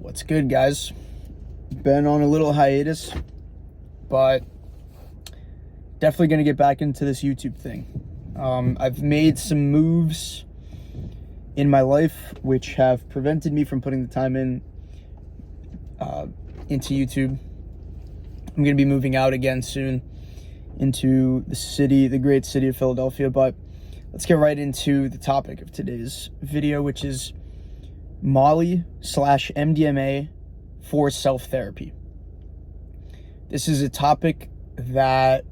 What's good, guys? Been on a little hiatus, but definitely going to get back into this YouTube thing. I've made some moves in my life which have prevented me from putting the time into YouTube. I'm going to be moving out again soon into the great city of Philadelphia, but let's get right into the topic of today's video, which is Molly/MDMA for self-therapy. This is a topic that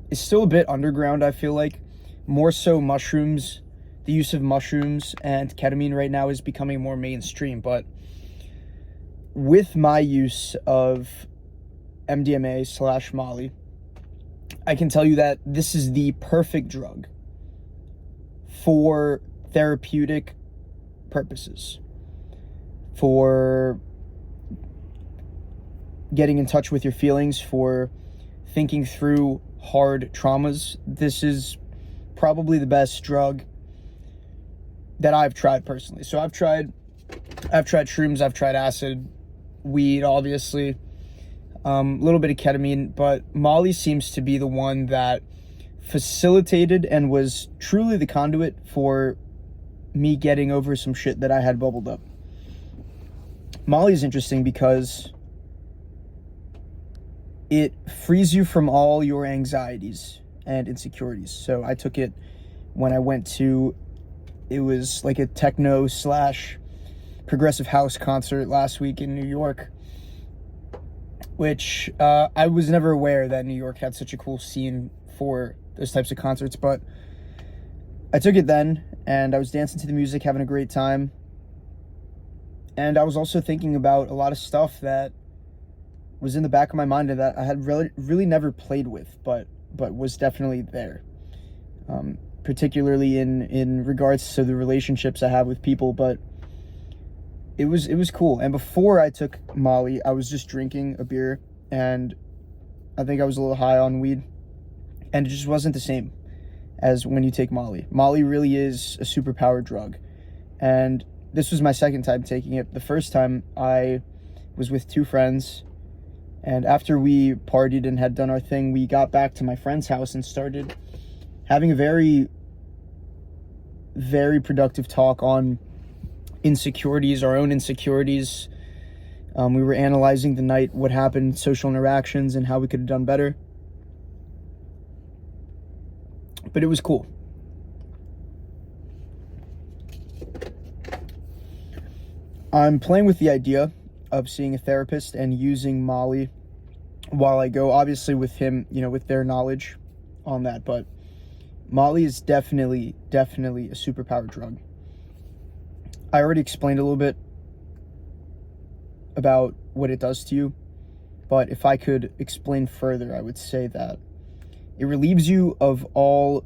is still a bit underground, I feel like. More so mushrooms, the use of mushrooms and ketamine right now is becoming more mainstream, but with my use of MDMA/Molly, I can tell you that this is the perfect drug for therapeutic purposes, for getting in touch with your feelings, for thinking through hard traumas. This is probably the best drug that I've tried personally. So I've tried shrooms, I've tried acid, weed, obviously, a little bit of ketamine, but Molly seems to be the one that facilitated and was truly the conduit for me getting over some shit that I had bubbled up. Molly is interesting because it frees you from all your anxieties and insecurities. So I took it when I went to, it was like a techno / progressive house concert last week in New York, which I was never aware that New York had such a cool scene for those types of concerts, but I took it then and I was dancing to the music, having a great time. And I was also thinking about a lot of stuff that was in the back of my mind and that I had really never played with, but was definitely there. Particularly in regards to the relationships I have with people, but it was cool. And before I took Molly, I was just drinking a beer and I think I was a little high on weed, and it just wasn't the same as when you take Molly. Molly really is a superpowered drug, and this was my second time taking it. The first time I was with two friends, and after we partied and had done our thing, we got back to my friend's house and started having a very, very productive talk on insecurities, our own insecurities. We were analyzing the night, what happened, social interactions, and how we could have done better. But it was cool. I'm playing with the idea of seeing a therapist and using Molly while I go, obviously with him, with their knowledge on that, but Molly is definitely a superpowered drug. I already explained a little bit about what it does to you, but if I could explain further, I would say that it relieves you of all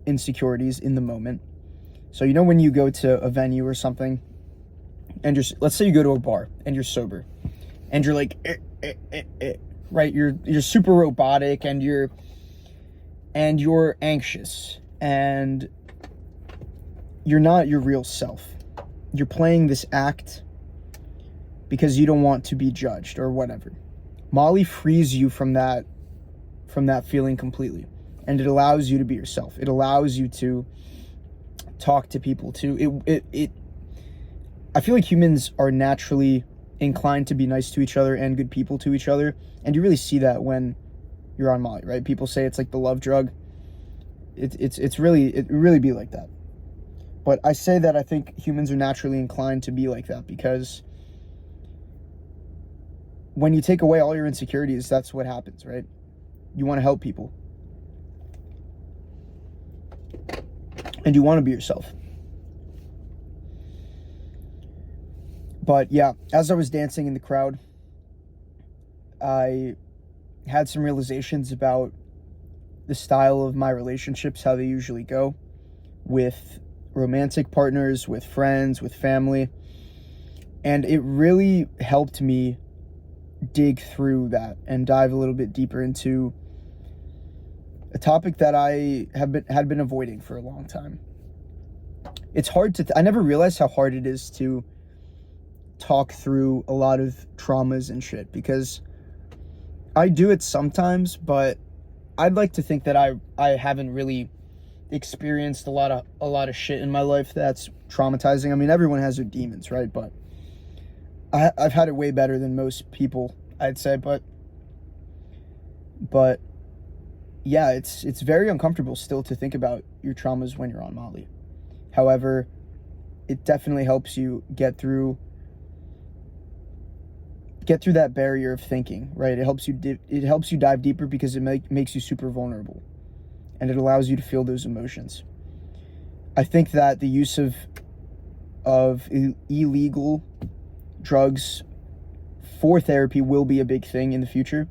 insecurities in the moment. So when you go to a venue or something, and let's say you go to a bar and you're sober, and you're like, right? You're super robotic, and you're anxious, and you're not your real self. You're playing this act because you don't want to be judged or whatever. Molly frees you from that feeling completely, and it allows you to be yourself. It allows you to talk to people too. I feel like humans are naturally inclined to be nice to each other and good people to each other, and you really see that when you're on Molly, right? People say it's like the love drug. It really be like that. But I say that I think humans are naturally inclined to be like that because when you take away all your insecurities, that's what happens, right? You want to help people. And you want to be yourself. But yeah, as I was dancing in the crowd, I had some realizations about the style of my relationships, how they usually go with romantic partners, with friends, with family. And it really helped me dig through that and dive a little bit deeper into a topic that I had been avoiding for a long time. It's hard to I never realized how hard it is to talk through a lot of traumas and shit, because I do it sometimes, but I'd like to think that I haven't really experienced a lot of shit in my life that's traumatizing. I mean, everyone has their demons, right? But I've had it way better than most people, I'd say. But yeah, it's very uncomfortable still to think about your traumas when you're on Molly. However, it definitely helps you get through that barrier of thinking, right? It helps you dive deeper, because it makes you super vulnerable, and it allows you to feel those emotions. I think that the use of illegal drugs for therapy will be a big thing in the future.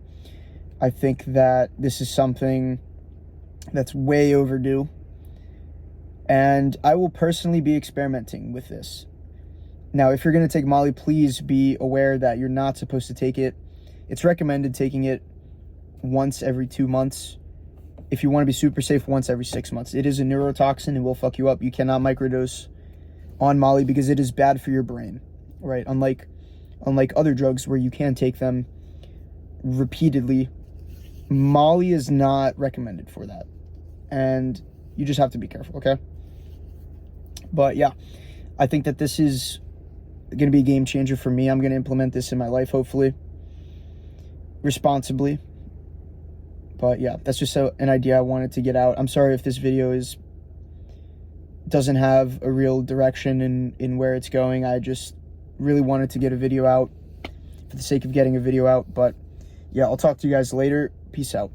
I think that this is something that's way overdue, and I will personally be experimenting with this. Now, if you're going to take Molly, please be aware that you're not supposed to take it. It's recommended taking it once every 2 months. If you want to be super safe, once every 6 months. It is a neurotoxin and will fuck you up. You cannot microdose on Molly because it is bad for your brain, right? Unlike other drugs where you can take them repeatedly, Molly is not recommended for that. And you just have to be careful, okay? But yeah, I think that this is going to be a game changer for me. I'm going to implement this in my life, hopefully, responsibly. But yeah, that's just an idea I wanted to get out. I'm sorry if this video doesn't have a real direction in where it's going. I just really wanted to get a video out for the sake of getting a video out. But yeah, I'll talk to you guys later. Peace out.